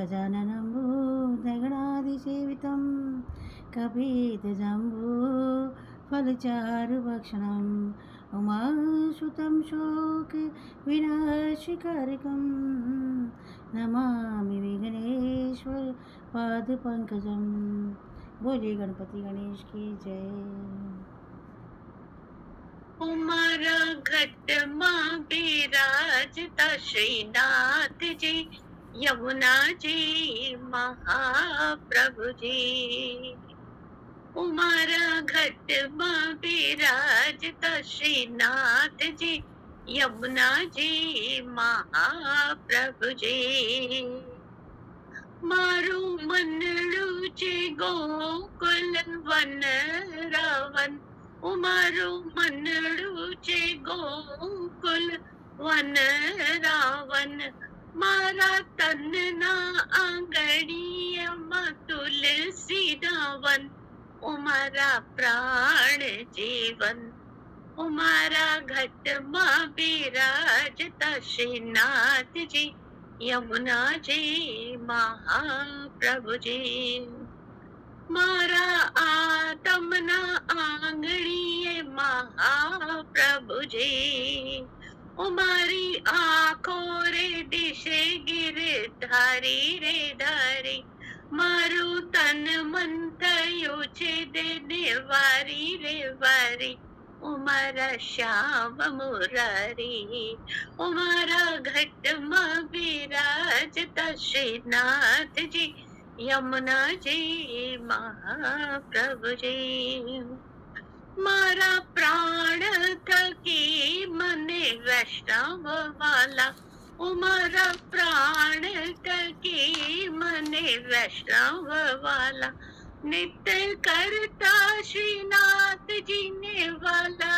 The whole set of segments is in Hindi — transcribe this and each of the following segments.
गजाननं भूतगणाधिसेवितं कपितजम्बूफलचारुभक्षणम् उमासुतं शोकविनाशकारकं नमामि विघ्नेश्वर पादपंकजं। बोलिए गणपति गणेश की जय। उमरा घट माँ विराजता श्रीनाथ जी, यमुना जी महाप्रभु जी। उमरा घट माँ विराजता श्रीनाथ जी, यमुना जी महाप्रभु जी। मारू मनड़ू चे गोकुल वन रावण, उमारू मनड़ू चे गोकुल वन रावण। मारा तन ना आंगणीय तुलसी दावन, उमारा प्राण जीवन। उमारा घट माँ विराजता श्रीनाथ जी, यमुना जी महाप्रभु जी। मारा आतमना आंगणीय महाप्रभु जी, उमारी आँखों रे दिशे गिरधारी रे धारी। मारू तन मन थयो छे देने वारी रे वारी, उमारा श्याम मुरारी। उमारा घट माँ विराजता श्रीनाथ जी, यमुना जी महाप्रभु जी। मारा प्राण थकी मने वैष्णव वाला, उमारा प्राण थकी मने वैष्णव वाला। नित्य करता श्रीनाथ जी ने वाला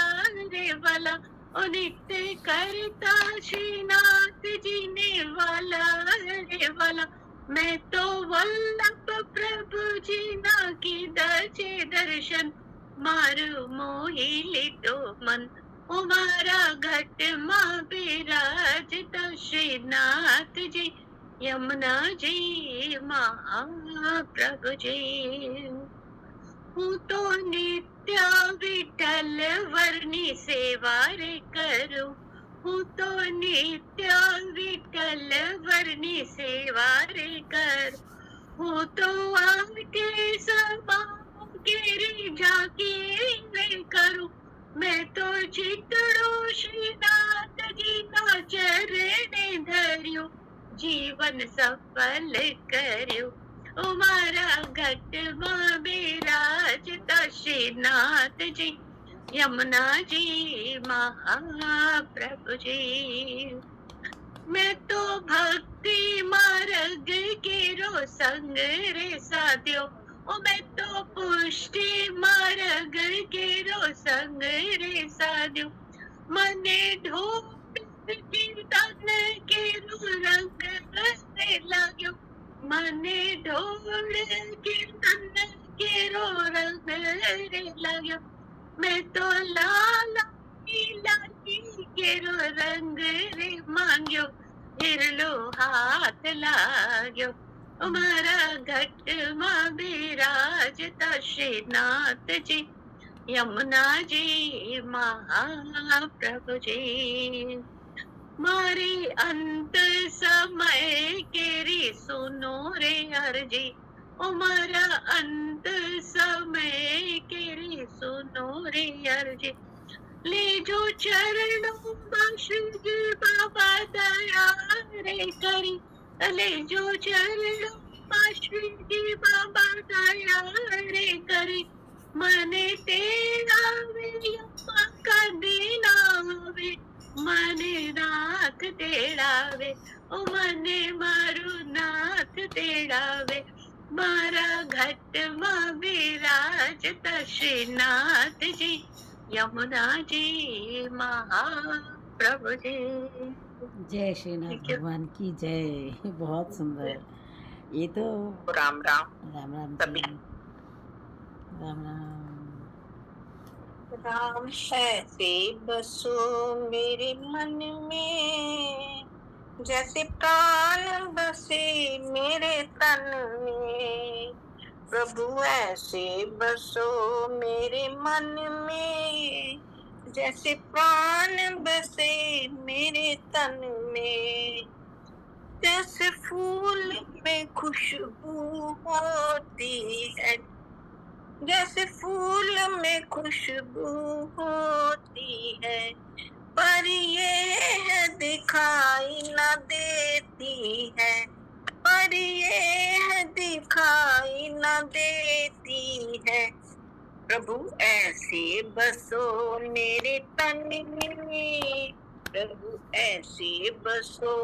रे वाला, ओ नित्य करता श्रीनाथ जी ने वाला रे वाला। मैं तो वल्लभ प्रभु जी ना की दर्शे दर्शन, मारू मोही लिटो मन। उमारा घट माँ विराजता श्रीनाथ जी, यमुना जी महाप्रभु जी। हूँ तो नित्य विठल वर्णी सेवा रे करूं, हूँ तो नित्य विठल वर्णी सेवा रे कर। हूँ तो आके सभा केरी झांकी रे करूं, मैं तो चितड़ो श्रीनाथ जी का चरण धर्यो, जीवन सफल कर्यो। उमारा घट माँ विराजता श्रीनाथ जी, यमुना जी महाप्रभु जी। मैं तो भक्ति मार्ग के रो संग रे साध्यो, ओ मैं तो पुष्टि मार्ग के रो संग रे साध्यो। मने ढोल कीर्तन के रो रंग से लाग्यो, मने ढोल कीर्तन के रो रंग रे लाग्यो। मैं तो लाला के रो रंग रे मांग्यो, हिरलो हाथ लाग्यो। उमारा घट माँ विराजता श्रीनाथ जी, यमुना जी महाप्रभु जी। मारी अंत समय केरी सुनो रे अर्जी, उमारा अंत समय केरी सुनो रे अर्जी। ले जो चरणों में श्री बाबा दया रे करी, ले जो चरणों में श्री बाबा दया रे करी। मने तेरा वे यम्मा का देना वे, मने नाथ तेरा वे, ओ मने मारू नाथ तेरा वे। मारा घट माँ विराजता श्रीनाथ जी, यमुना जी महाप्रभु जी। जय श्रीनाथ भगवान की जय। बहुत सुंदर। ये तो राम राम राम राम सभी। जी, राम राम। राम ऐसे बसो मेरे मन में, जैसे प्राण बसे मेरे तन में। प्रभु ऐसे बसो मेरे मन में, जैसे प्राण बसे मेरे तन में। जैसे फूल में खुशबू होती है, जैसे फूल में खुशबू होती है, पर ये दिखाई न देती है, पर ये दिखाई न देती है। प्रभु ऐसे बसो मेरे तन में, प्रभु ऐसे बसो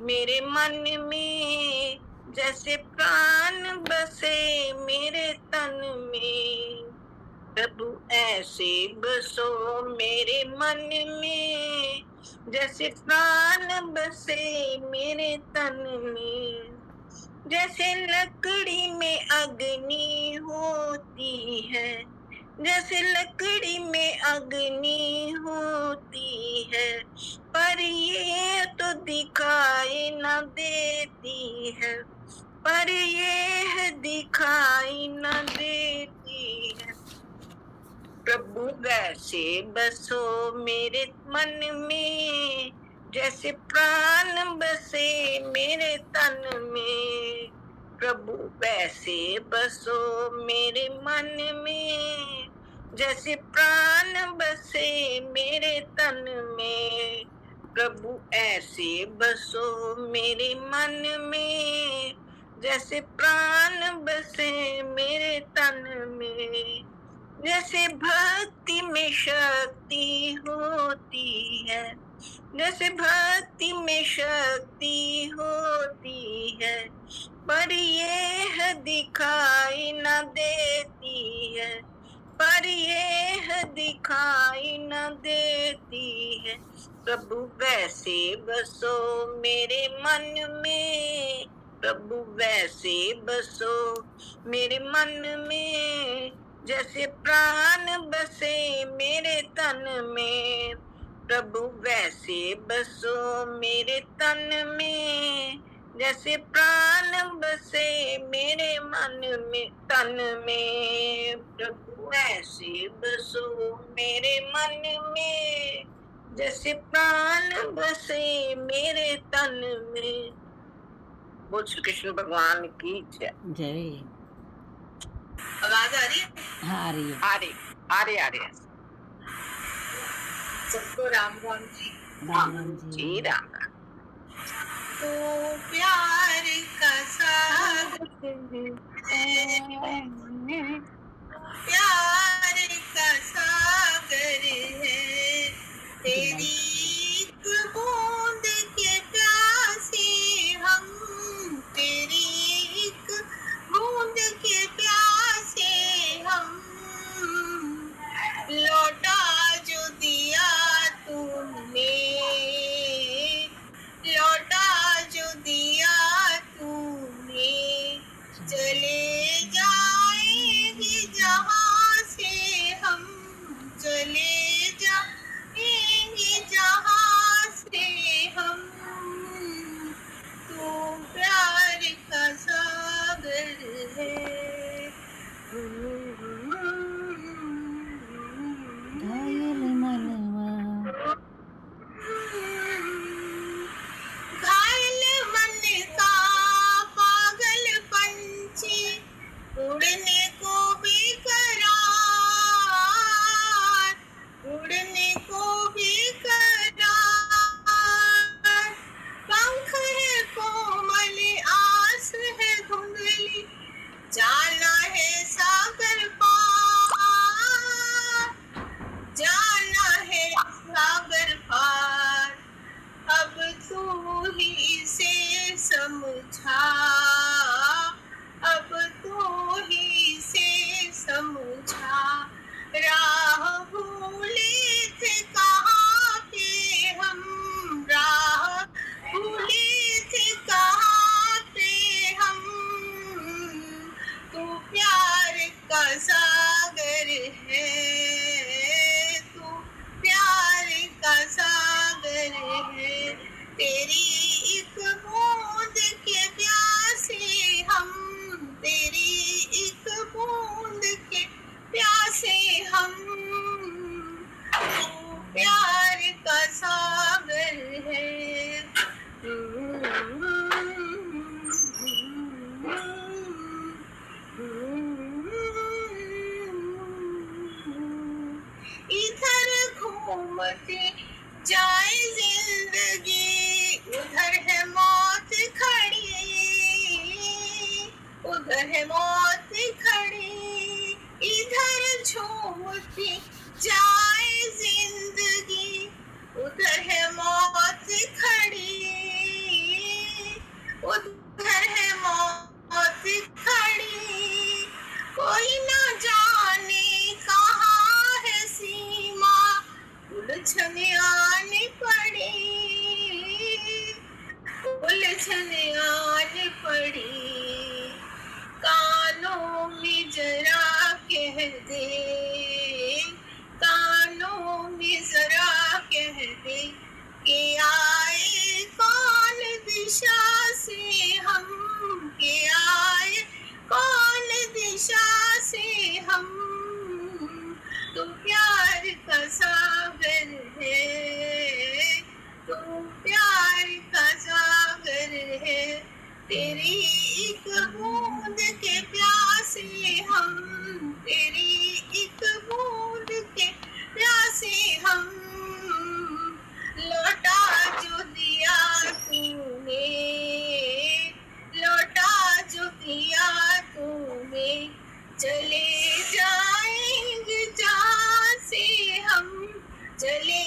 मेरे मन में, जैसे प्राण बसे मेरे तन में। प्रभु ऐसे बसो मेरे मन में, जैसे प्राण बसे मेरे तन में। जैसे लकड़ी में अग्नि होती है, जैसे लकड़ी में अग्नि होती है, पर ये तो दिखाई न देती है, पर ये दिखाई न देती है। प्रभु वैसे बसो मेरे मन में, जैसे प्राण बसे मेरे तन में। प्रभु वैसे बसो मेरे मन में, जैसे प्राण बसे मेरे तन में। प्रभु ऐसे बसो मेरे मन में, जैसे प्राण बसे मेरे तन में। जैसे भक्ति में शक्ति होती है, जैसे भक्ति में शक्ति होती है, पर ये दिखाई न देती है, पर ये दिखाई न देती है। प्रभु वैसे बसो मेरे मन में, प्रभु वैसे बसो मेरे मन में, जैसे प्राण बसे मेरे तन में। प्रभु वैसे बसो मेरे तन में, जैसे प्राण बसे मेरे मन में तन में। प्रभु ऐसे बसो मेरे मन में, जैसे प्राण बसे मेरे तन में। बोल श्री कृष्ण भगवान की जय। जय। आवाज आ रही है? हाँ आ रही है। आ रही है। सबको राम राम जी। राम जी। राम राम। तो प्यार का सागर है, प्यार का सागर है, तेरी एक बूंद के प्यासे हम, तेरी एक बूंद के प्यासे हम। लौटा जो दिया तूने, लौटा जो दिया तूने, चले जाएंगे जहाँ से हम, चले जाएंगे जहाँ से हम। तू प्यार का सागर है। घायल मनवा, घायल मन का पागल पंछी, उड़ने को बेकरार, उड़ने को बेकरार। पंख है कोमल, आस है धुंधली, जाना है सागर पार, जाना है सागर पार। अब तू ही इसे समझा, अब तू ही इसे समझा। राह भूले थे कहाँ पे हम, राह भूले थे कहाँ पे हम। तू प्यार का सागर है, तू प्यार का सागर है, तेरी एक बूंद के प्यार होती जाए जिंदगी, उधर है मौत खड़ी, उधर है मौत खड़ी, इधर झूमती जाए जिंदगी, उधर है मौत खड़ी, उधर है मौत खड़ी। कोई ना जाने कहाँ है सीमा, उलझन आने पड़ी, उलझन आने पड़ी। कानों में जरा कह दे, कानों में जरा कह दे कि आए कौन दिशा से हम, के आए कौन दिशा से हम। तू प्यार का सागर है, तू प्यार का सागर है, तेरी एक बूंद के प्यासे हम, तेरी एक बूंद के प्यासे हम। लौटा जो दिया तूने, लौटा जो दिया तूने, चले जाएंगे जहाँ से हम, चले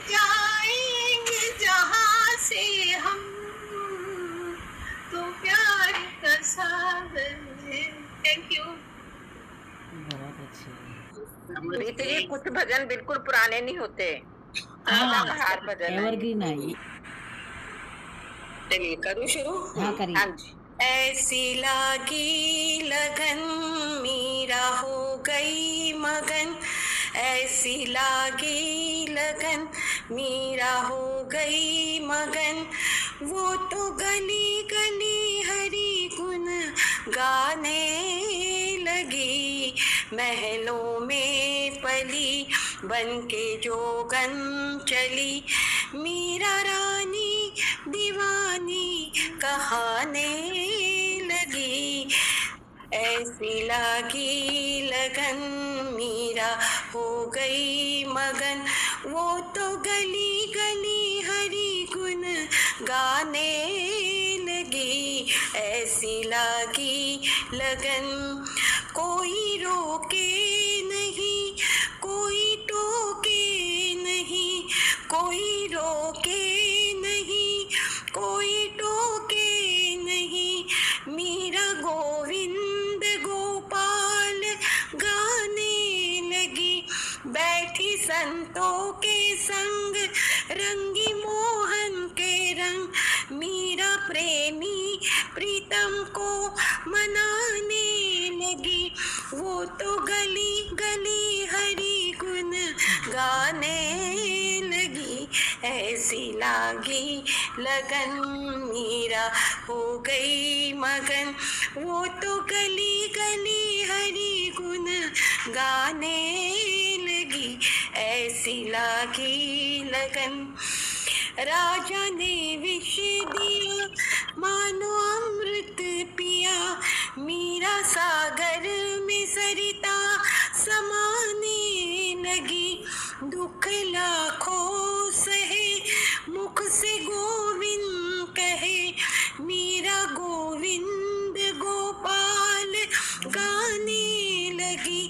जाएंगे जहाँ से हम। तो प्यार का सागर है। Thank you. बहुत अच्छे। प्रीति जी, कुछ भजन बिल्कुल पुराने नहीं होते, सदाबहार भजन है। एवरग्रीन है ये। चलिए करूँ शुरू? हाँ, करिए। हाँ जी। ऐसी लागी लगन मीरा हो गई मगन, ऐसी लागी लगन मीरा हो गई मगन, वो तो गली गली हरि गुण गाने लगी, महलों में पली बन के जोगन चली, मीरा रानी दीवानी कहाने लगी, ऐसी लागी लगन मीरा हो गई मगन, वो तो गली गली हरि गुण गाने लगी, ऐसी लागी लगन। कोई रोके नहीं, कोई टोके नहीं, कोई रोके नहीं, कोई टोके नहीं, मीरा गोविंद गोपाल गाने लगी, बैठी संतों के संग रंगी मोहन के रंग, मीरा प्रेमी प्रीतम को मनाने लगी, वो तो गली गली हरि गुण गाने लगी, ऐसी लागी लगन मीरा हो गई मगन, वो तो गली गली हरि गुण गाने लगी, ऐसी लागी लगन। राजा ने विष दिया मानो अमृत पिया, मीरा सागर में सरिता समाने लगी, दुख लाखों सहे मुख से गोविंद कहे, मीरा गोविंद गोपाल गाने लगी,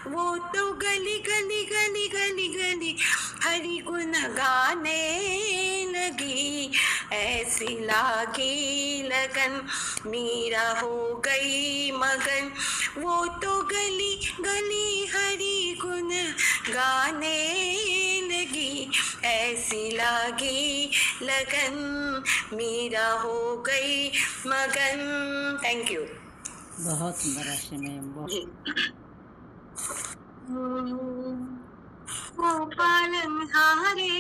वो तो गली गली गली गली गली हरि गुण गाने लगी, ऐसी लागी लगन मीरा हो गई मगन, वो तो गली गली हरि गुण गाने लगी, ऐसी लागी लगन मीरा हो गई मगन। Thank you. बहुत सुंदर आश्रम है। बहुत गोपालन हारे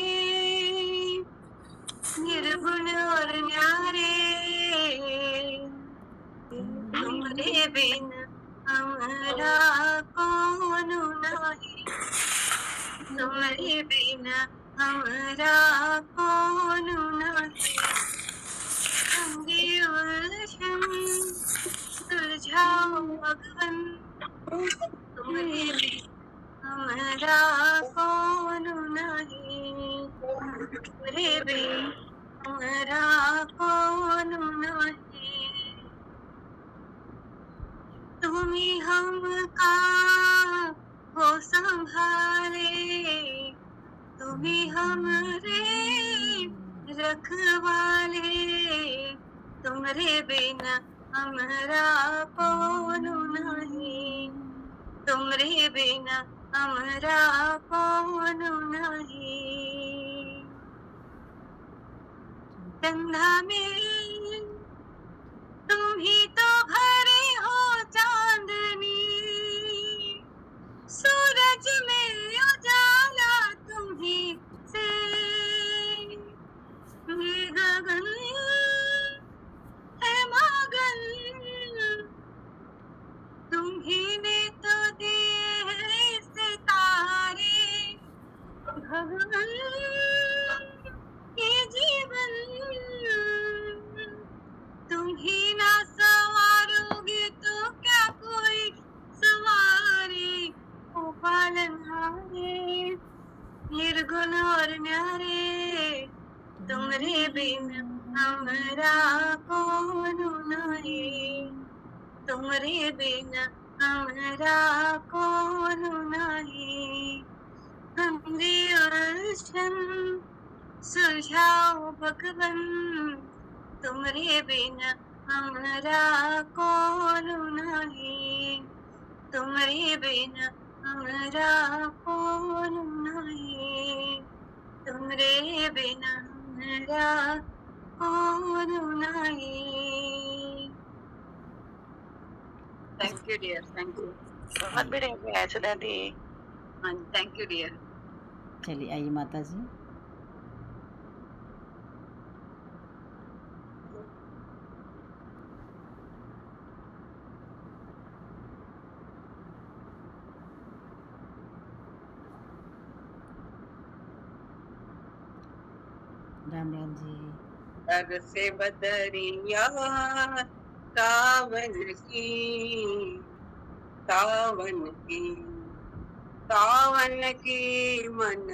निर्गुण और न्यारे, तुमरे बिन हमारा कौन नहीं, तुम्हारे बिन हमारा कौन नहीं, अंगे उलझन सुलझाओ भगवन, तुम्हारे बिन हमारा कौन नहीं, ही हमका हो संभाले, तुम ही हमरे रखवाले, तुमरे बिना हमरा कौन नहीं, तुमरे बिना हमरा कौन नहीं। कंधा में तुम ही तो भरे हो चांदनी, सूरज में उजाला तुम ही से, ये गगन है मगन, तुम ही ने तो दिए हैं सितारे, भगवान ये जीवन तुम ही ना संवारोगे तो क्या कोई सवारे, ओ पालनहारे निर्गुण और न्यारे, तुमरे बिना हमरा कौन नहीं, तुमरे बिना हमरा कौन नहीं। हमरे उलझन सुलझाओ भगवन, तुमरे बिना हमरा कौन नहीं, तुमरे बिना हमरा कौन नहीं, तुमरे बिना हमरा कौन नहीं। Thank you dear, thank you. बहुत बढ़िया है सुधा दी। हाँ थैंक यू डियर। चलिए आइए माता जी। राम राम जी। तर से बदरिया सावन की, सावन की, सावन की मन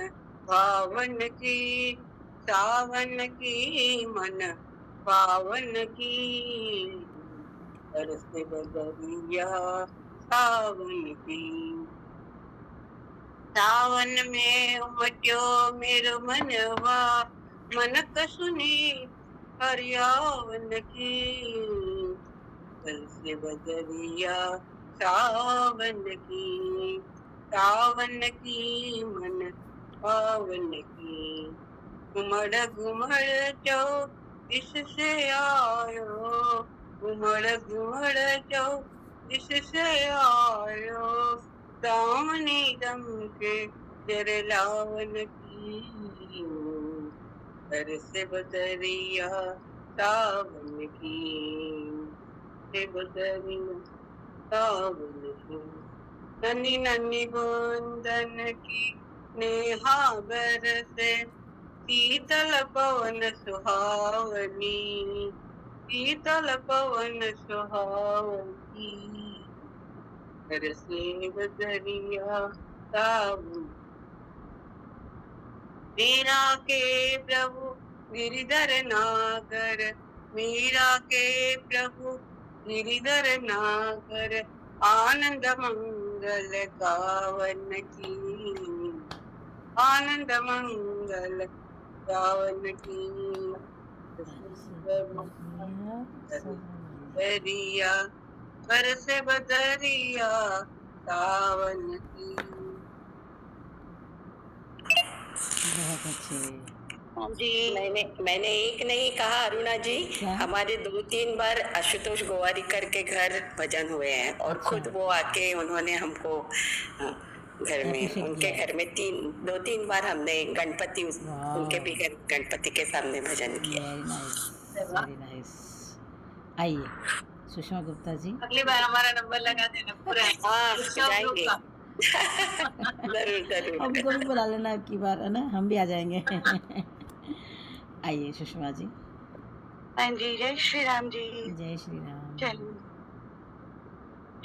पावन की, सावन की मन पावन की, तर से बदरिया सावन की, सावन में उमट्यो मेरो मनवा, मन कसुनी हरियावन की, तर से बदरिया सावन की, सावन की मन पावन की, घुमड़ घुमड़ चौ इससे आयो, घुमड़ घुमड़ चौ इससे आयो, दामनी दम के जरलावन की, तर से बदरिया सावन की, से बदरिया सावन की, नन्ही नन्ही बूंदन की नेहा बरसे, शीतल पवन सुहावनी, शीतल पवन सुहावनी, तर से बदरिया सावन। मीरा के प्रभु गिरिधर नागर, मीरा के प्रभु गिरिधर नागर, आनंद मंगल गावन की, आनंद मंगल गावन की, बदरिया बरस बदरिया सावन की। बहुत अच्छे। हाँ जी, मैंने एक नहीं कहा अरुणा जी, क्या? हमारे 2-3 बार आशुतोष गोवारिकर के घर भजन हुए हैं और अच्छा। खुद वो आके उन्होंने हमको घर में, Appreciate उनके किया। घर में 2-3 बार हमने गणपति, वाह। उनके भी घर गणपति के सामने भजन किया। Very nice, very nice. आइए सुषमा गुप्ता जी। अगली बार हमारा नंबर लगा देना पूरा। हाँ सब जाएंगे, लोग का। जरूर जरूर। हमको भी बुला लेना अब की बार, है ना, हम भी आ जाएंगे। आइए सुषमा जी। हाँ जी, जय श्री राम जी। जय श्री राम। चलिए।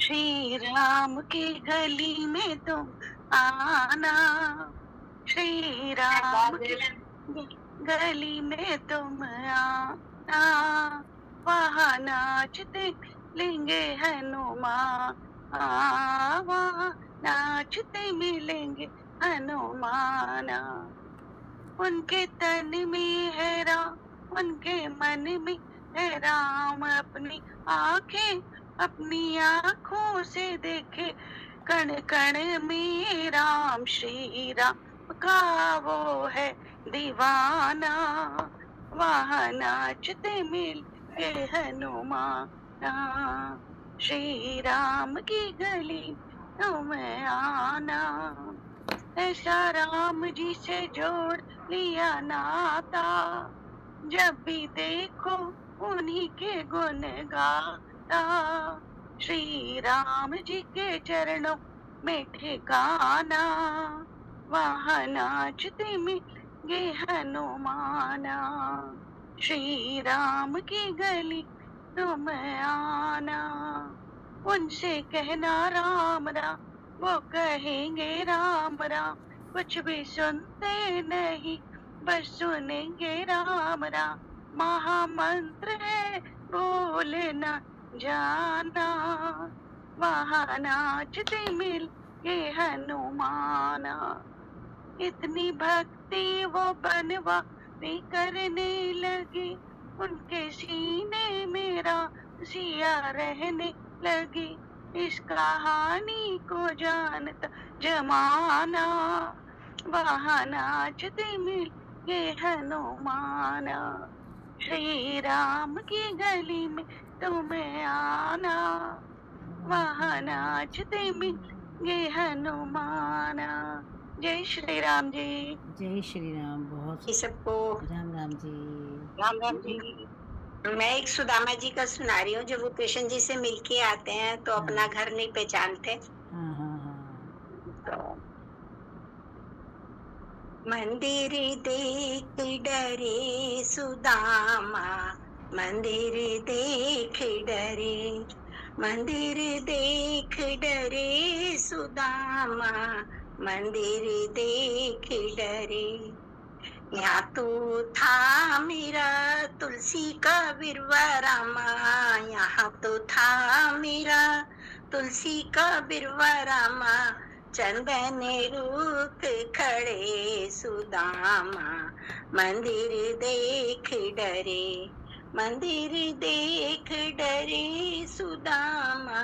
श्री राम की गली में तुम आना, श्री राम की गली में तुम आना, वहाँ नाचते लेंगे हनुमान, वहाँ नाचते मिलेंगे हनुमाना। उनके तन में है राम, उनके मन में है राम, अपनी आंखें अपनी आंखों से देखे कण कण में राम। श्री राम का वो है दीवाना, वहाँ नाचते मिल के हनुमाना। श्री राम की गली तुम आना, ऐसा राम जी से जोड़ लिया नाता, जब भी देखो उन्हीं के गुण गाता। श्री राम जी के चरणों में ठिकाना, वहाँ नाचते मिलेंगे हनुमाना। श्री राम की गली तुम आना, उनसे कहना राम राम, वो कहेंगे राम राम। कुछ भी सुनते नहीं, बस सुनेंगे राम राम। महामंत्र है बोलना जाना, वहाँ नाचते मिलके हनुमाना। इतनी भक्ति वो बनवारी करने लगी, उनके सीने में सिया रहने लगी। इस कहानी को जानता जमाना, वहाँ नाचते मिलके हनुमाना। श्री राम की गली में तुम्हें आना, वहाँ नाचते मिलके हनुमाना। जय श्री राम जी। जय श्री राम। बहुत ये सबको राम राम जी। राम राम जी। मैं एक सुदामा जी का सुना रही हूँ। जब वो कृष्ण जी से मिलके आते हैं तो अपना घर नहीं पहचानते। हाँ हाँ हाँ। तो मंदिर देख डरे सुदामा, मंदिर देख डरे, मंदिर देख डरे सुदामा, मंदिर देख डरे। यहाँ तो था मेरा तुलसी का बिरवा रामा, यहाँ तो था मेरा तुलसी का बिरवा रामा। चंदन रूप खड़े सुदामा, मंदिर देख डरे, मंदिर देख डरे सुदामा,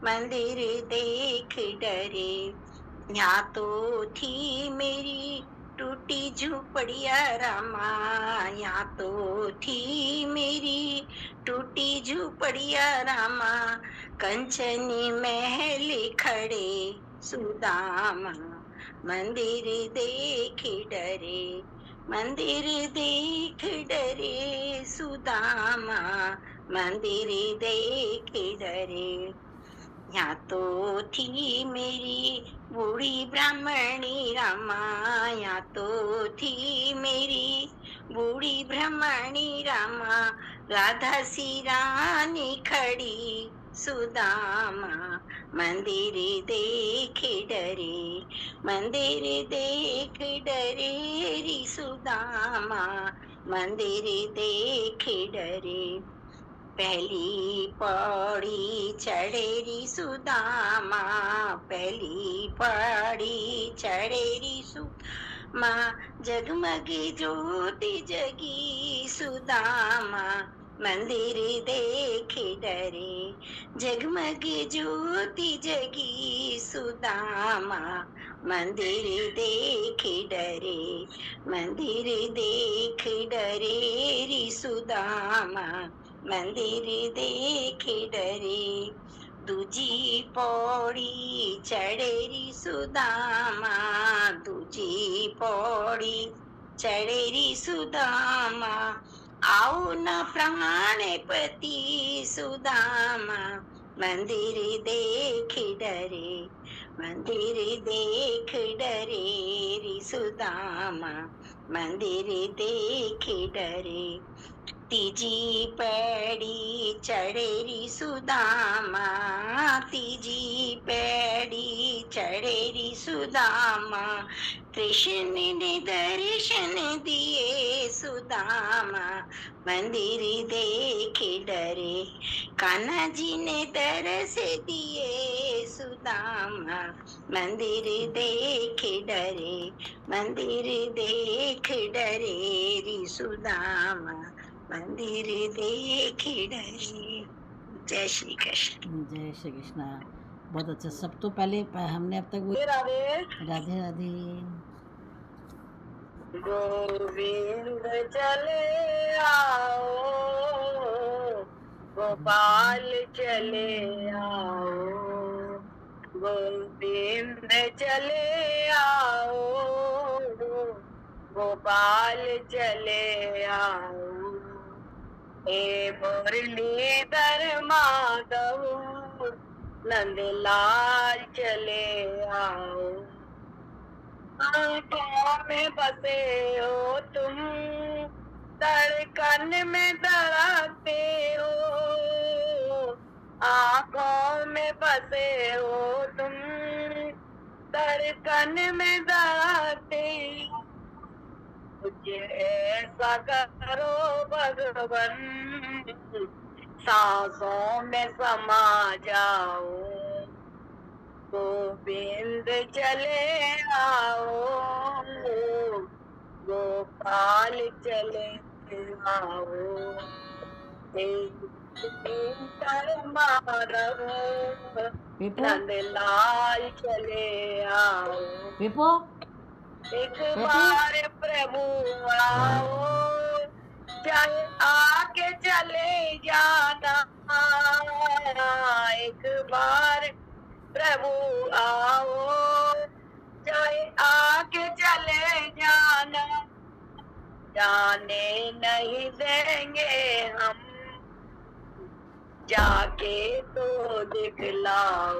मंदिर देख डरे। यहाँ तो थी मेरी टूटी झूपड़िया रामा, यहाँ तो थी मेरी टूटी झूपड़िया रामा। कंचनी महल खड़े सुदामा, मंदिर देख डरे, मंदिर देख डरे सुदामा, मंदिर देख डरे। यहाँ तो थी मेरी बूढ़ी ब्राह्मणी रामा, यहाँ तो थी मेरी बूढ़ी ब्राह्मणी रामा। राधा सी रानी खड़ी सुदामा, मंदिर देख डरे, मंदिर देख डरे री सुदामा, मंदिर देख डरे। पहली पौड़ी चढ़ेरी सुदामा, पहली पौड़ी चढ़ेरी सुदामा। जगमग ज्योति जगी सुदामा, मंदिर देख डरे, जगमग ज्योति जगी सुदामा, मंदिर देख डरे, मंदिर देख डरे री सुदामा, मंदिर देख डरे। दूजी पौड़ी चढ़ेरी सुदामा, दूजी पौड़ी चढ़ेरी सुदामा। आओ न प्राणपति सुदामा, मंदिर देख डरे, मंदिर देख डरे री सुदामा, मंदिर देख डरे। तीजी पैड़ी चढ़ेरी सुदामा, तीजी पैड़ी चढ़ेरी सुदामा, कृष्ण ने दर्शन दिए सुदामा, मंदिर देख डरे, कान्हा जी ने दरस दिए सुदामा, मंदिर देख डरे, मंदिर देख डरे री सुदामा, मंदिर देख डरे। जय श्री कृष्ण। जय श्री कृष्णा। बहुत अच्छा। सब तो पहले हमने अब तक वो राधे राधे राधे। गोविंद चले आओ, गोपाल चले आओ, गोविंद चले आओ, गोपाल चले आओ, हे मुरलीधर माधव नंदलाल चले आओ, आंखों में बसे हो तुम, धड़कन में धड़कते हो, आंखों में बसे हो तुम, धड़कन में धड़कते हो, मुझे ऐसा करो भगवन, सांसों में समा जाओ, गोविंद चले आओ, गोपाल चले आओ, माधव पेपो नंदलाल चले आओ, पेपो एक बार प्रभु आओ, चाहे आके चले जाना, एक बार प्रभु आओ, चाहे आके चले जाना, जाने नहीं देंगे हम, जाके तो दिखलाओ,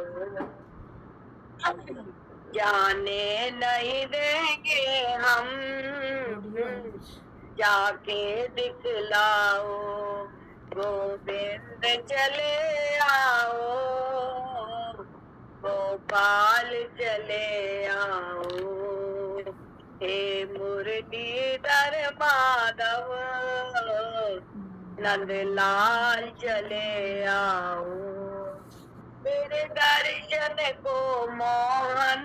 जाने नहीं देंगे हम, जाके दिखलाओ, गोविंद चले आओ, गोपाल चले आओ, हे मुरलीधर माधव नंदलाल चले आओ, मेरे दर्शन को मोहन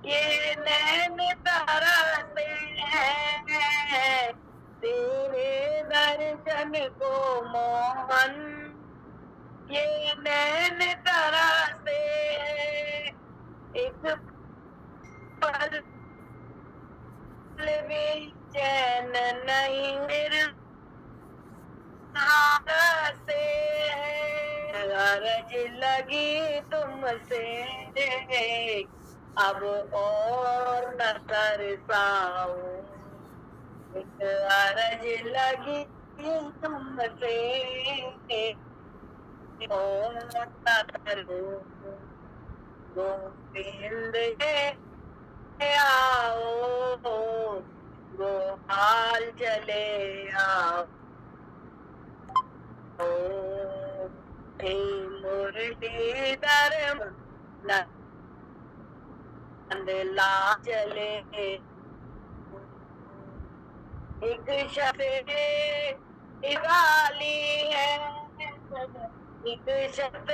ये नैन तरसते हैं, तेरे दर्शन को मोहन ये नैन तरसते हैं, एक पल भी चैन नहीं मेरे से, गरज लगी तुमसे अब और न तरसाओ, एक गरज लगी तुमसे और न तरसो, गोविंद आओ, गोपाल चले आओ, हे मुरलीधर नंदलाल चले, एक शब्द निकाली है, एक शब्द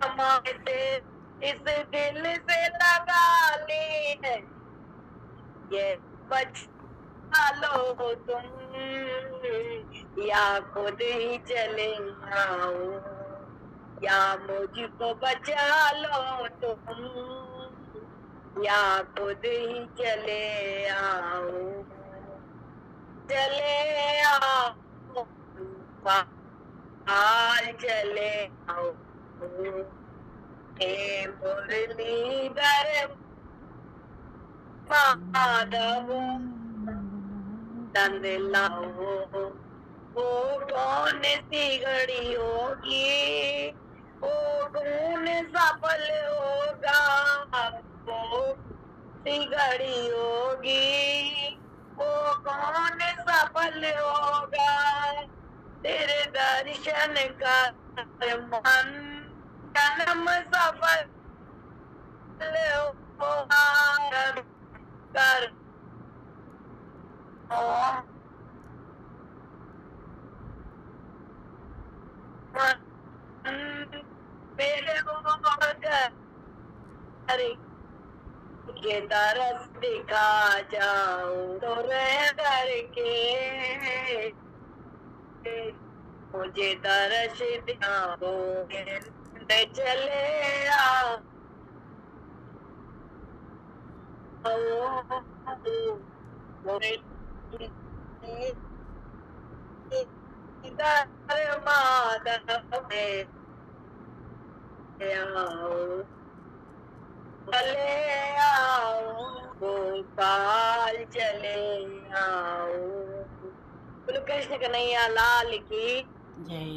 जमाते इस दिल से लगा ली है, ये बचा लो तुम या खुद ही चले आओ, या मुझको बचा लो तुम या खुद ही चले आओ, चले आओ, बाहर चले आओ, हे मुरलीधर माधव नंदलाल, वो कौन सी घड़ी होगी, वो कौन सफल होगा, वो सी घड़ी होगी, वो कौन सफल होगा, तेरे दर्शन का मन जन्म सफल हो कर मेरे के तरस दिखा जाओ तो रह करके मुझे तरस दिखाओ चले आओ माधव में आओ चले आओ गोपाल चले आओ। बोलो कृष्ण कन्हैया लाल की जय।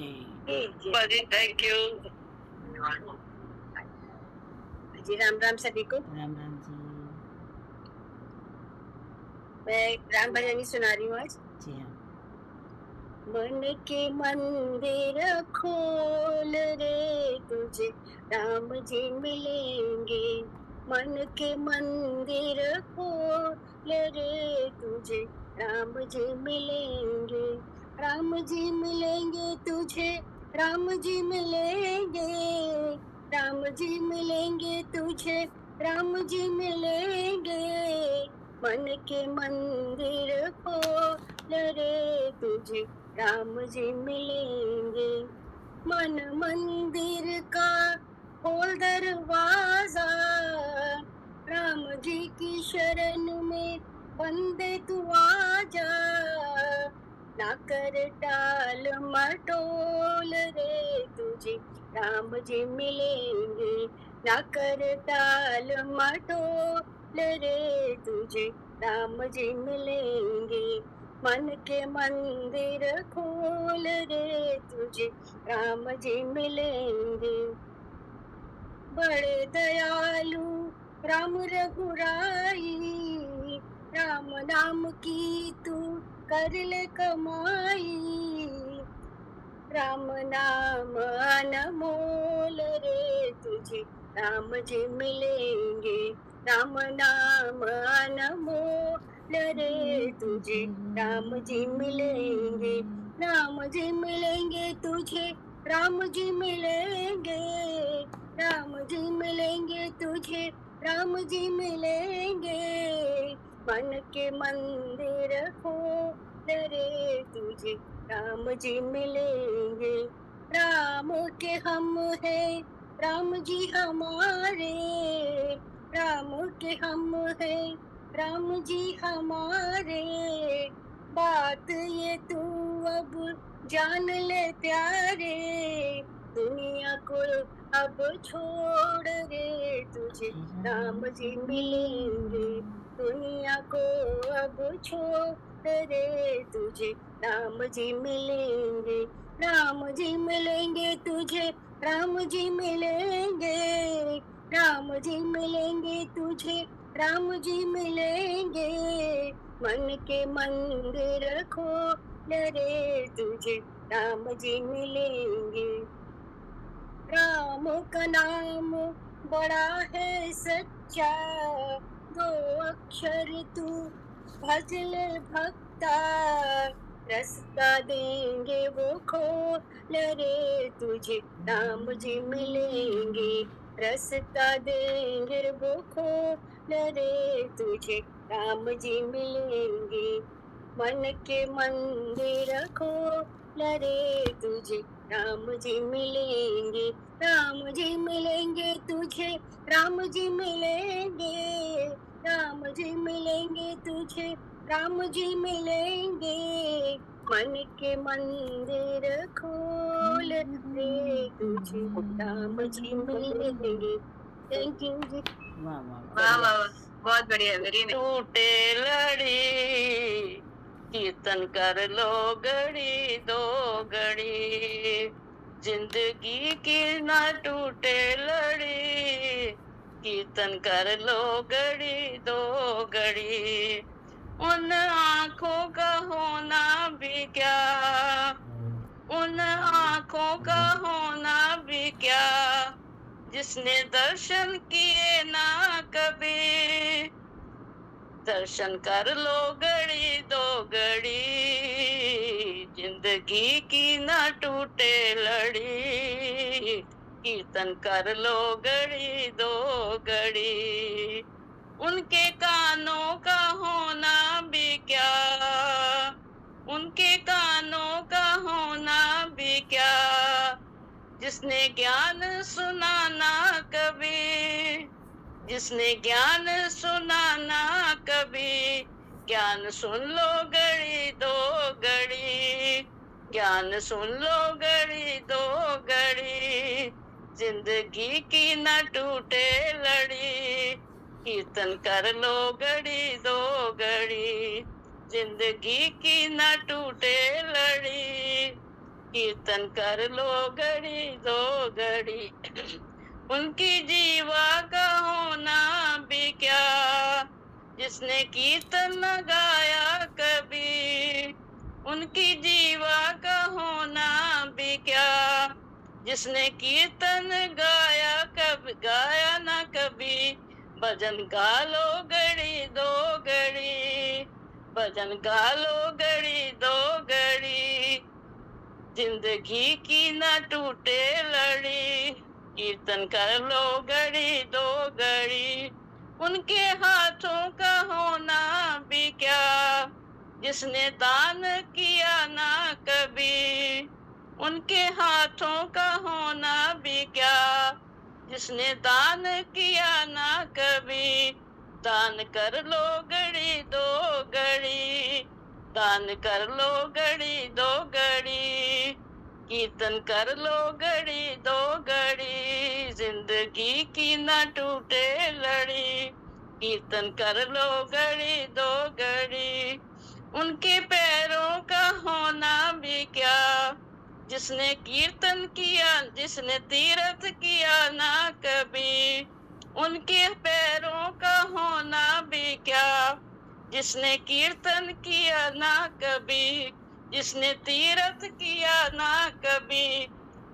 थैंक यू जी। राम राम सभी को। राम राम जी। मैं राम भजन सुना रही हूँ आज। जी हाँ। मन के मंदिर खोल रे तुझे राम जी मिलेंगे। मन के मंदिर खोल रे तुझे राम जी मिलेंगे। राम जी मिलेंगे तुझे राम जी मिलेंगे। राम जी मिलेंगे तुझे राम जी मिलेंगे। मन के मंदिर खोल रे तुझे राम जी मिलेंगे। मन मंदिर का खोल दरवाजा राम जी की शरण में बंदे तू आजा। ना कर टाल मटोल रे तुझे राम जी मिलेंगे। ना कर टाल मटोल रे तुझे राम जी मिलेंगे। मन के मंदिर खोल रे तुझे राम जी मिलेंगे। बड़े दयालु राम रघुराई राम नाम की तू कर ले कमाई। राम नाम अनमोल रे तुझे राम जी मिलेंगे। राम नाम अनमोल रे तुझे राम जी मिलेंगे। राम जी मिलेंगे तुझे राम जी मिलेंगे। राम जी मिलेंगे तुझे राम जी मिलेंगे। मन के मंदिर खोल रे तुझे राम जी मिलेंगे। राम के हम है राम जी हमारे। राम के हम है राम जी हमारे। बात ये तू अब जान ले प्यारे। दुनिया को अब छोड़ रे तुझे राम जी मिलेंगे। दुनिया को अब छोड़ रे तुझे राम जी मिलेंगे। राम जी मिलेंगे तुझे राम जी मिलेंगे। राम जी मिलेंगे तुझे राम जी मिलेंगे। मन के मंदिर खोल रे तुझे राम जी मिलेंगे। राम का नाम बड़ा है सच्चा। 2 अक्षर तू भज ले भक्ता। रास्ता देंगे वो खोल रे तुझे राम जी मिलेंगे। रास्ता देंगे वो खोल रे तुझे राम जी मिलेंगे। मन के मंदिर खोल रे तुझे राम जी मिलेंगे। राम जी मिलेंगे तुझे राम जी मिलेंगे। राम जी मिलेंगे तुझे राम जी मिलेंगे। मन के मंदिर खोल रे तुझे राम जी मिलेंगे। थैंक यू जी। वाह वाह वाह वाह बहुत बढ़िया। वेरी टूटे लड़ी कीर्तन कर लो घड़ी 2 घड़ी। जिंदगी की ना टूटे लड़ी कीर्तन कर लो घड़ी 2 घड़ी। उन आंखों का होना भी क्या उन आँखों का होना भी क्या, जिसने दर्शन किए ना कभी। दर्शन कर लो घड़ी दो घड़ी, जिंदगी की ना टूटे लड़ी। कीर्तन कर लो घड़ी दो घड़ी, उनके कानों का होना भी क्या, उनके कानों का होना भी क्या, जिसने ज्ञान सुना ना कभी, जिसने ज्ञान सुना ना कभी। ज्ञान सुन लो घड़ी दो घड़ी, ज्ञान सुन लो घड़ी दो घड़ी, जिंदगी की न टूटे लड़ी। कीर्तन कर लो घड़ी दो घड़ी, जिंदगी की न टूटे लड़ी। कीर्तन कर लो घड़ी दो घड़ी, उनकी जीवा का होना भी क्या, जिसने कीर्तन न गाया कभी। उनकी जीवा का होना भी क्या, जिसने कीर्तन गाया ना कभी। भजन गा लो घड़ी दो घड़ी, भजन गा लो घड़ी दो घड़ी, जिंदगी की न टूटे लड़ी। कीर्तन कर लो घड़ी दो घड़ी, उनके हाथों का होना भी क्या, जिसने दान किया ना कभी। उनके हाथों का होना भी क्या, जिसने दान किया ना कभी। दान कर लो घड़ी दो घड़ी, दान कर लो घड़ी दो घड़ी, कीर्तन कर लो घड़ी दो घड़ी, जिंदगी की न टूटे लड़ी। कीर्तन कर लो घड़ी दो घड़ी, उनके पैरों का होना भी क्या, जिसने कीर्तन किया, जिसने तीर्थ किया ना कभी। उनके पैरों का होना भी क्या, जिसने कीर्तन किया ना कभी, जिसने तीर्थ किया ना कभी।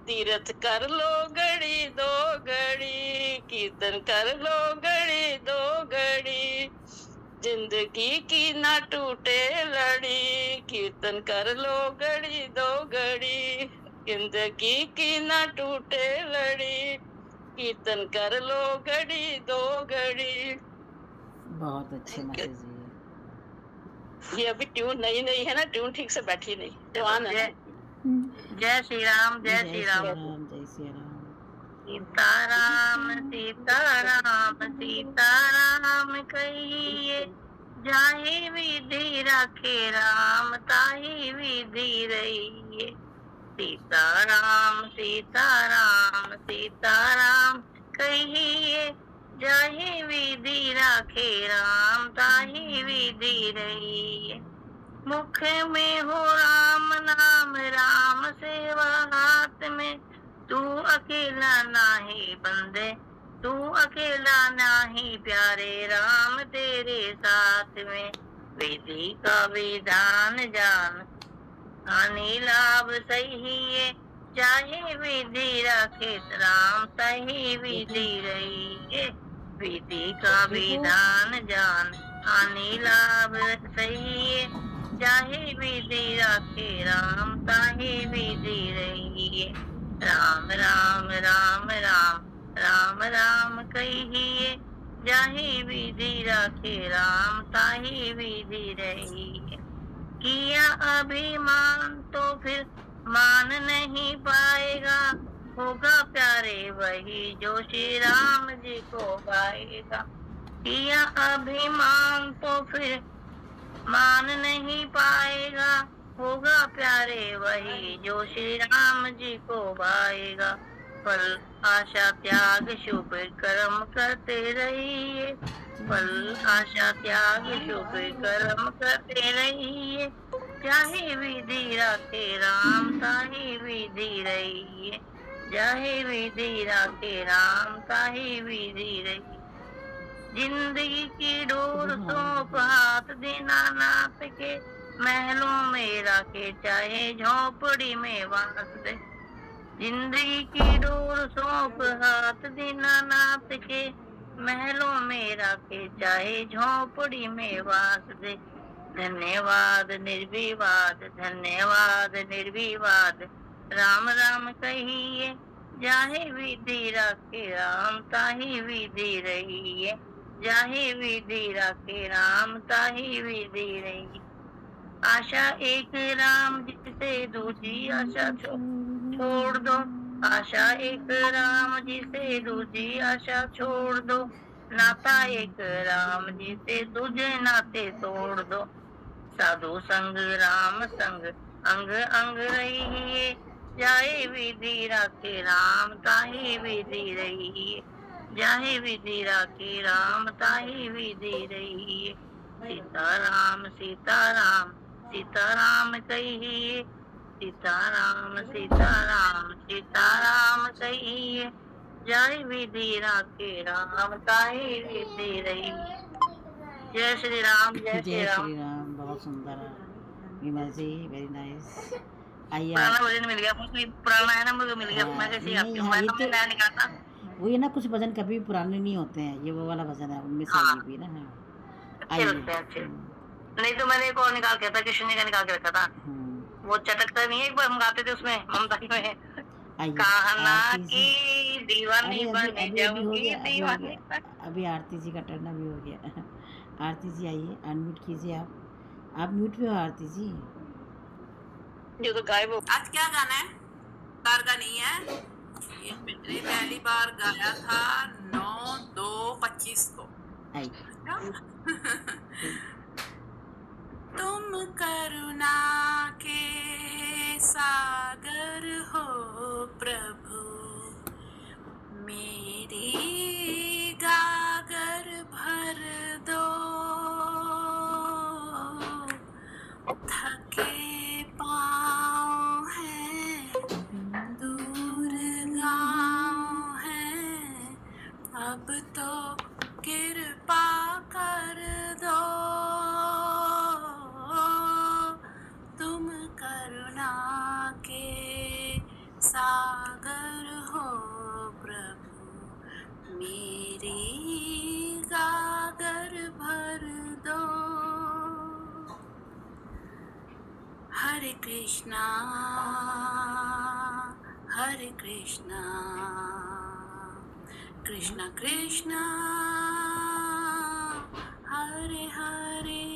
तीर्थ कर लो घड़ी दो घड़ी, कीर्तन कर लो घड़ी दो घड़ी, जिंदगी की ना टूटे लड़ी। कीर्तन कर लो घड़ी दो घड़ी, जिंदगी की ना टूटे लड़ी। कीर्तन कर लो घड़ी दो घड़ी। बहुत अच्छे मैसेज है ये अभी ट्यून नई नई है ना, ट्यून ठीक से बैठी नहीं, जवान है। जय श्री राम, जय जय श्री श्री राम। राम, जय श्री राम। सीताराम सीताराम सीताराम कहिए, जाहि विधि रखे राम ताहि विधि रहिए। सीताराम सीताराम सीताराम कहिए, जाहि विधि रखे राम ताहि विधि रहिए। मुख में हो राम नाम, राम सेवा हाथ में, तू अकेला नाही बंदे, तू अकेला नाही प्यारे, राम तेरे साथ में। विधि का विधान जान, हानि लाभ सही है, चाहे विधि रखे राम तही विधि रहिए। विधि का विधान जान, हानि लाभ सही है, चाहे विधि रखे राम ताहि विधि रहिए। राम राम राम राम राम राम कहिए, जाहि विधि रखे राम ताहि विधि रहिए। किया अभिमान तो फिर मान नहीं पाएगा, होगा प्यारे वही जो श्री राम जी को गाएगा। किया अभिमान तो फिर मान नहीं पाएगा, होगा प्यारे वही जो श्री राम जी को भाएगा। फल आशा त्याग शुभ कर्म करते रहिए, फल आशा त्याग शुभ कर्म करते रहिए। चाहे विधि रखे राम ताहि विधि रहिए, चाहे विधि रखे राम ताहि विधि रहिए। जिंदगी की डोर सौंप हाथ दीनानाथ के, महलों में राखे चाहे झोपड़ी में वास दे। जिंदगी की डोर सौंप हाथ दीनानाथ के, महलों में राखे चाहे झोपड़ी में वास दे। धन्यवाद निर्विवाद, धन्यवाद निर्विवाद, राम राम कहिए जाहे विधि राखे राम ताही विधि रहिए। जाहे विधि राखे राम ताही विधि रही। आशा एक राम जिसे दूसरी आशा छोड़ दो। आशा एक राम जिसे दूसरी आशा छोड़ दो। नाता एक राम जिसे दूजे नाते तोड़ दो। साधु संग राम संग अंग अंग रहिए। जाहे विधि राखे राम ताही विधि रहिए। जाहे विधि राखे राम ताही विधि रहिए। सीताराम सीताराम सीताराम कहिए। सीताराम सीताराम सीताराम कहिए। जय विधि राखे राम ताही विधि रहिए। जय श्री राम जय श्री जय राम। श्री राम। बहुत सुंदर है विमल जी, वेरी नाइस। आइए पुराना आप। भजन मिल गया, मुझे पुराना है ना, मुझे मिल गया। मैं कैसे नहीं, आपके हाँ, मैं ये तो तो नया निकालता। वो ये ना, कुछ भजन कभी भी पुराने नहीं होते हैं, ये वो वाला भजन है, उनमें से हाँ ये भी ना। हाँ, अच्छे आइए। लगते हैं अच्छे। नहीं तो मैंने एक और निकाल के था, कृष्ण जी का निकाल के रखा था। वो चटकता नहीं है, एक बार हम गाते थे उसमें ममता में। आइए कहना आरती जी। की दीवानी अरे बन अभी हो जाऊंगी गया, अभी हो दीवानी गया। अभी आरती जी का टर्न अभी हो गया। आरती जी आइए, अनम्यूट कीजिए आप म्यूट पे हो आरती जी। जो तो गायब हो। आज क्या गाना है? बार का नहीं है, ये मैंने पहली बार गाया था 9/2/25 को। आइए। तुम करुणा के सागर हो प्रभु, मेरी गागर भर दो। थके पाँव हैं, दूर गाँव है, अब तो कृपा कर दो। तुम करुणा के सागर हो प्रभु, मेरी गागर भर दो। हरे कृष्णा कृष्ण कृष्ण हरे हरे।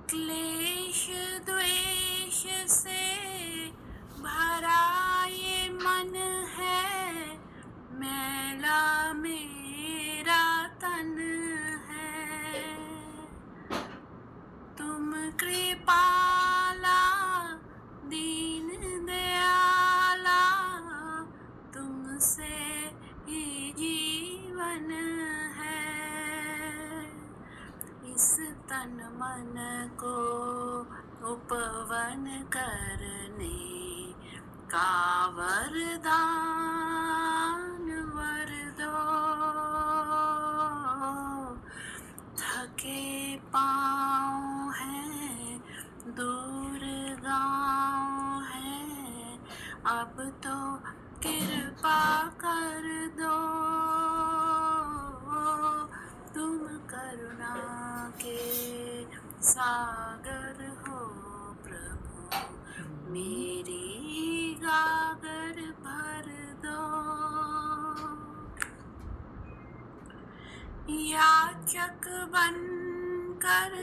क्लेश द्वेष से भरा ये मन है, मैला मेरा तन है। तुम कृपाला दीन दयाला, तुमसे ही जीवन है। इस तन मन को उपवन करने का वरदान वर दो। थके पाँव हैं, दूर गाँव है, अब तो कृपा कर दो। तुम करुणा के सागर हो प्रभु, मेरी गागर भर दो। याचक बनकर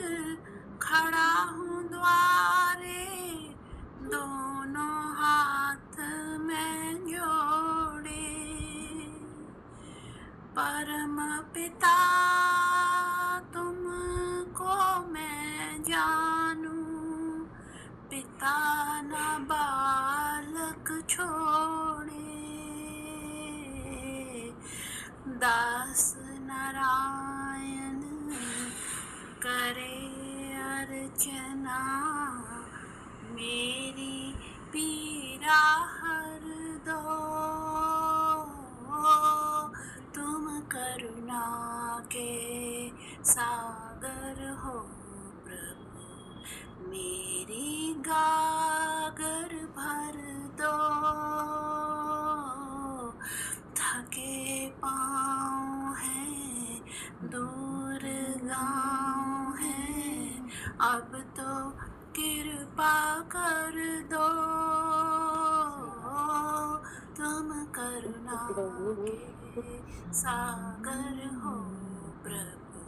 खड़ा हूँ द्वारे, दोनों हाथ में जोड़े। परम पिता तुमको मैं जानूं, पिता न बालक छोड़े। दास नारायण करे अर्चना, मेरी पीड़ा हर दो। तुम करुणा के सागर हो सागर भर दो, थके पाँव हैं, दूर गाँव है, अब तो कृपा कर दो, तुम करुणा के सागर हो प्रभु,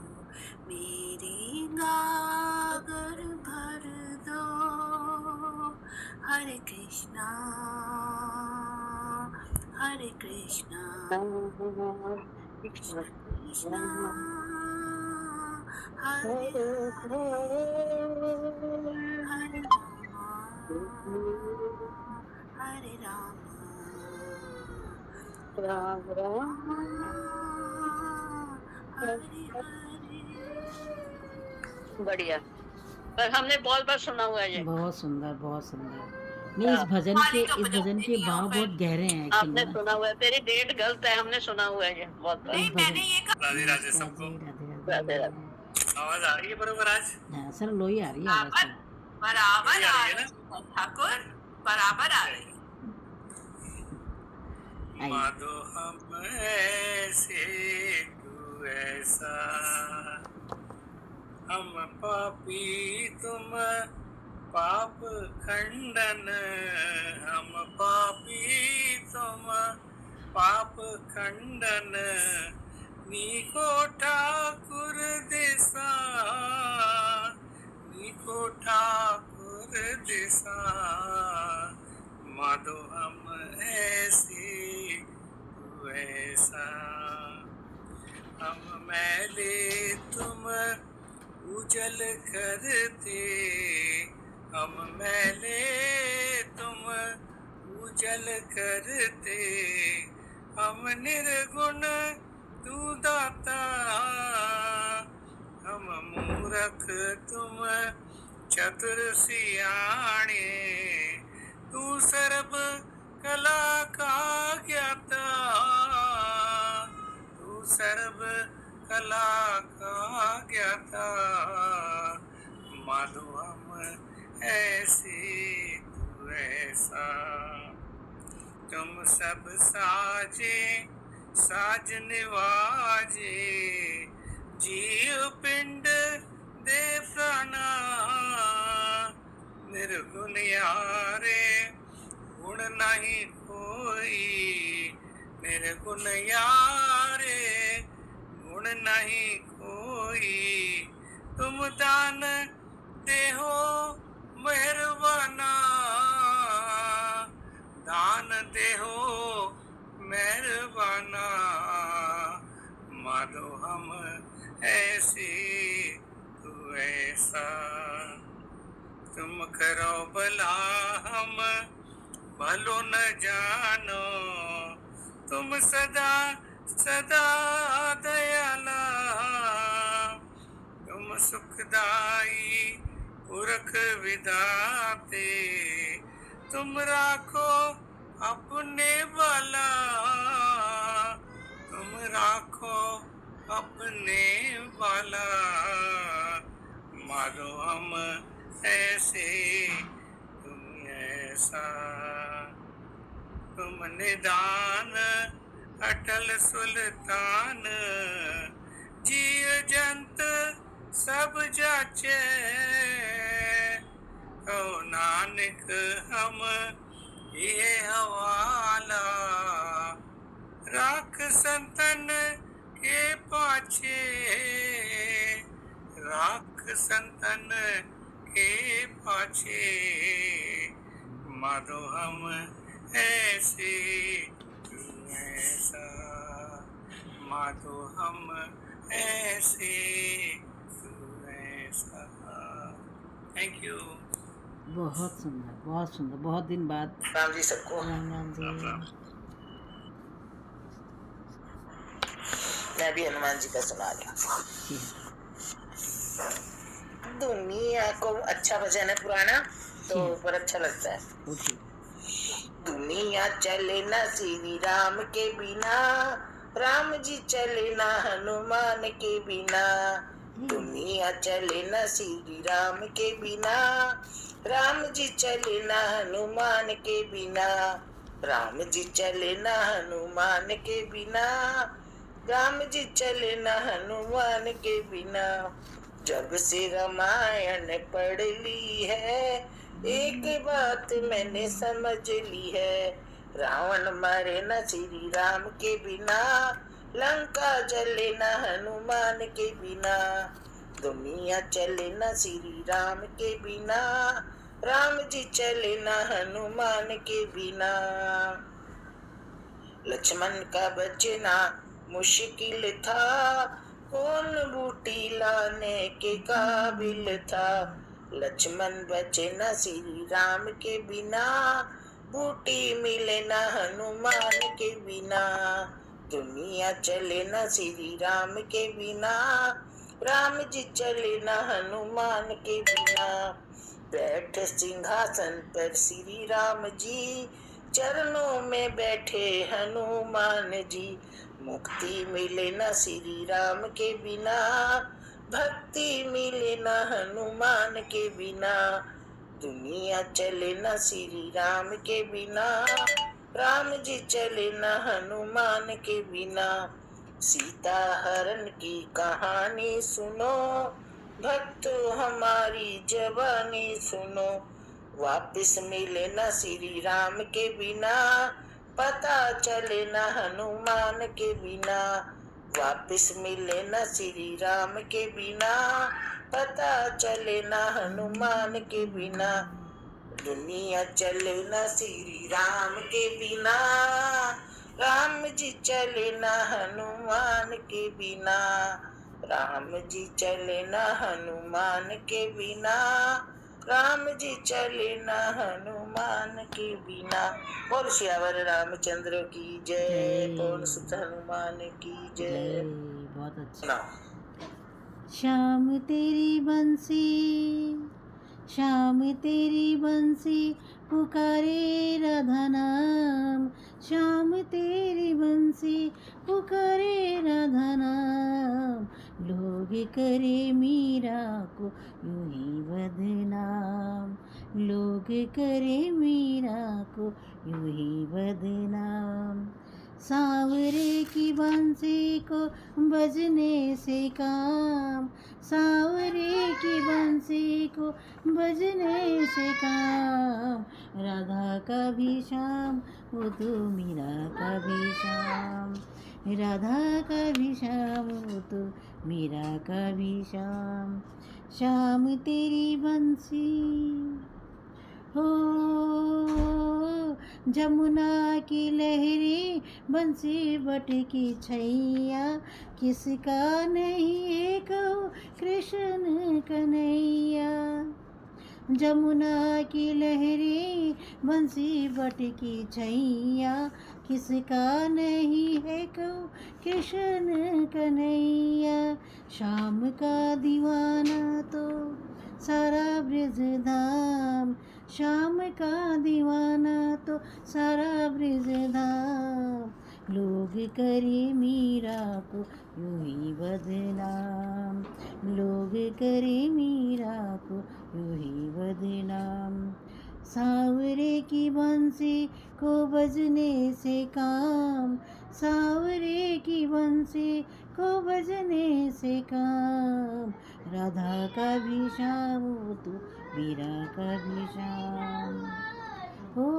मेरी गागर भर दो। हरे कृष्णा हरे कृष्णा कृष्णा हरे हरे राम हरे बढ़िया। पर हमने बहुत बार सुना हुआ है ये। बहुत सुंदर, बहुत सुंदर। नहीं, इस भजन के भाव बहुत गहरे हैं आपने actually ना। सुना हुआ है, तेरी डेट गलत है, हमने सुना हुआ है ये बहुत बार। नहीं, मैंने ये कहा राधे राधे सबको। राधे राधे। आवाज आ रही है बरोबर आज? हाँ सर, लोई आ रही है आवाज से। बराबर आ है रही है ठाकुर, बराबर आ रही है। आइए। माधो हम ऐसे तू ऐसा, हम पापी तुम पाप खंडन, हम पापी तुम पाप खंडन, नीको ठाकुर दिशा, नीको ठाकुर दिशा, माधो हम ऐसे तू ऐसा, हम मैले तुम उजल करते, हम मैले तुम उजल करते, हम निर्गुण तू दाता, हम मूर्ख तुम चतुर सियाणे, तू सर्व कला का ज्ञाता, तू सर्व कला का ज्ञाता, माधो हम ऐसे तू ऐसा, तुम सब साजे साज निवाजे, जीव पिंड दे प्राणा, निर्गुण यारे गुण नहीं कोई, निर्गुण यारे गुण नहीं कोई, तुम दान देहो मेहरबाना, दान देहो मेहरबाना, माधो हम ऐसे तू ऐसा, तुम करो भला हम भलो न जानो, तुम सदा सदा दयाला, तुम सुखदाई पुरख विधाते, तुम राखो अपने वाला, तुम राखो अपने वाला, माधो हम ऐसे तुम ऐसा, तुम निदान अटल सुल्तान, जीव जंत सब जाचे, ओ नानक हम ये हवाला, राख संतन के पाछे, राख संतन के पाछे, माधो हम ऐसे तू ऐसा, माधो हम ऐसे तू ऐसा। Thank you. बहुत सुंदर, बहुत सुंदर। बहुत दिन बाद। राम जी सबको। राम जी। मैं भी हनुमान जी का सुना रहा हूँ। दुनिया को अच्छा भजन है पुराना, तो पर अच्छा लगता है। दुनिया चले ना श्री राम के बिना, राम जी चले ना हनुमान के बिना, दुनिया चले ना श्री राम के बिना, राम जी चले ना हनुमान के बिना, राम जी चले ना हनुमान के बिना, राम जी चले ना हनुमान के बिना। जब से रामायण पढ़ ली है, एक बात मैंने समझ ली है, रावण मरे न श्री राम के बिना, लंका जले न हनुमान के बिना, दुनिया चले न श्री राम के बिना, राम जी चले न हनुमान के बिना। लक्ष्मण का बचना मुश्किल था, कौन बूटी लाने के काबिल था, लक्ष्मण बचे न श्री राम के बिना, बूटी मिले न हनुमान के बिना, दुनिया चले न श्री राम के बिना, राम जी चले न हनुमान के बिना। बैठ सिंहासन पर श्री राम जी, चरणों में बैठे हनुमान जी, मुक्ति मिले न श्री राम के बिना, भक्ति मिले न हनुमान के बिना, दुनिया चले न श्री राम के बिना, राम जी चले न हनुमान के बिना। सीता हरण की कहानी सुनो, भक्तों हमारी जवानी सुनो, वापिस मिले न श्री राम के बिना, पता चले न हनुमान के बिना, वापिस मिले न श्री राम के बिना, पता चले न हनुमान के बिना, दुनिया चले न श्री राम के बिना, राम जी चले न हनुमान के बिना, राम जी चले न हनुमान के बिना, राम जी चले न हनुमान के बिना। बोल सियावर रामचंद्र की जय, पवन सुत हनुमान की जय। बहुत अच्छा। सुनाओ। श्याम तेरी बंसी, श्याम तेरी बंसी, पुकारे राधा नाम, श्याम तेरी बंसी, पुकारे राधा नाम, लोग करे मीरा को यूं ही बदनाम, लोग करे मीरा को यूं ही बदनाम। सांवरे की बंसी को बजने से काम, सांवरे की बंसी को बजने से काम, राधा का भी श्याम वो तो मीरा का भी श्याम, राधा का भी श्याम वो तो मीरा का भी श्याम। श्याम तेरी बंसी हो, जमुना की लहरी बंसी बट की छैया, किसका नहीं है कहो कृष्ण कन्हैया, जमुना की लहरी बंसी बट की छैया, किसका नहीं है कहो कृष्ण कन्हैया। शाम का दीवाना तो सारा ब्रज धाम, शाम का दीवाना तो सारा ब्रज धाम, लोग करे मीरा को यूं ही बदनाम, लोग करे मीरा को यूं ही बदनाम। सांवरे की बंसी को बजने से काम, सांवरे की बंसी को बजने से काम, राधा का भी श्याम वो तो मीरा का भी श्याम। हो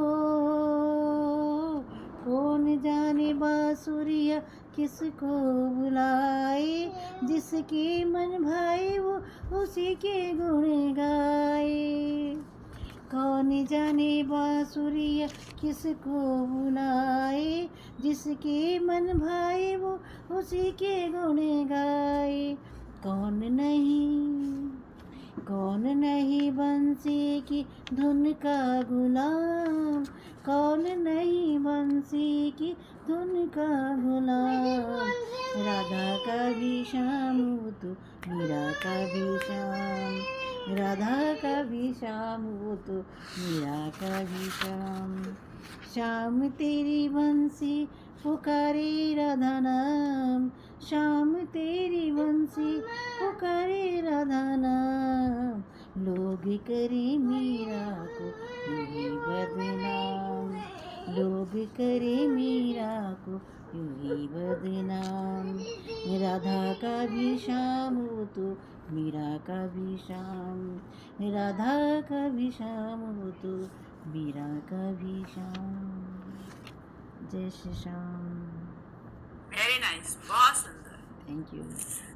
कौन जाने बांसुरिया किसको बुलाए, जिसके मन भाए वो उसी के गुण गाए, कौन जाने बांसुरिया किसको बुलाए, जिसके मन भाए वो उसी के गुण गाए। कौन नहीं बंसी की धुन का गुलाम, कौन नहीं बंसी की धुन का गुलाम, राधा का भी श्याम वो तो मीरा का भी श्याम, राधा का भी श्याम वो तो मीरा का भी श्याम। श्याम तेरी बंसी पुकारे राधा नाम, श्याम तेरी बंसी पुकारे राधा नाम, लोग करे मीरा यूं ही बदनाम, लोग करे मीरा को यूं ही बदनाम। राधा का भी श्याम हो तो मीरा का भी श्याम, राधा का भी श्याम हो तो मीरा का भी श्याम। जय श्री श्याम। वेरी नाइस, बहुत सुंदर। Thank you.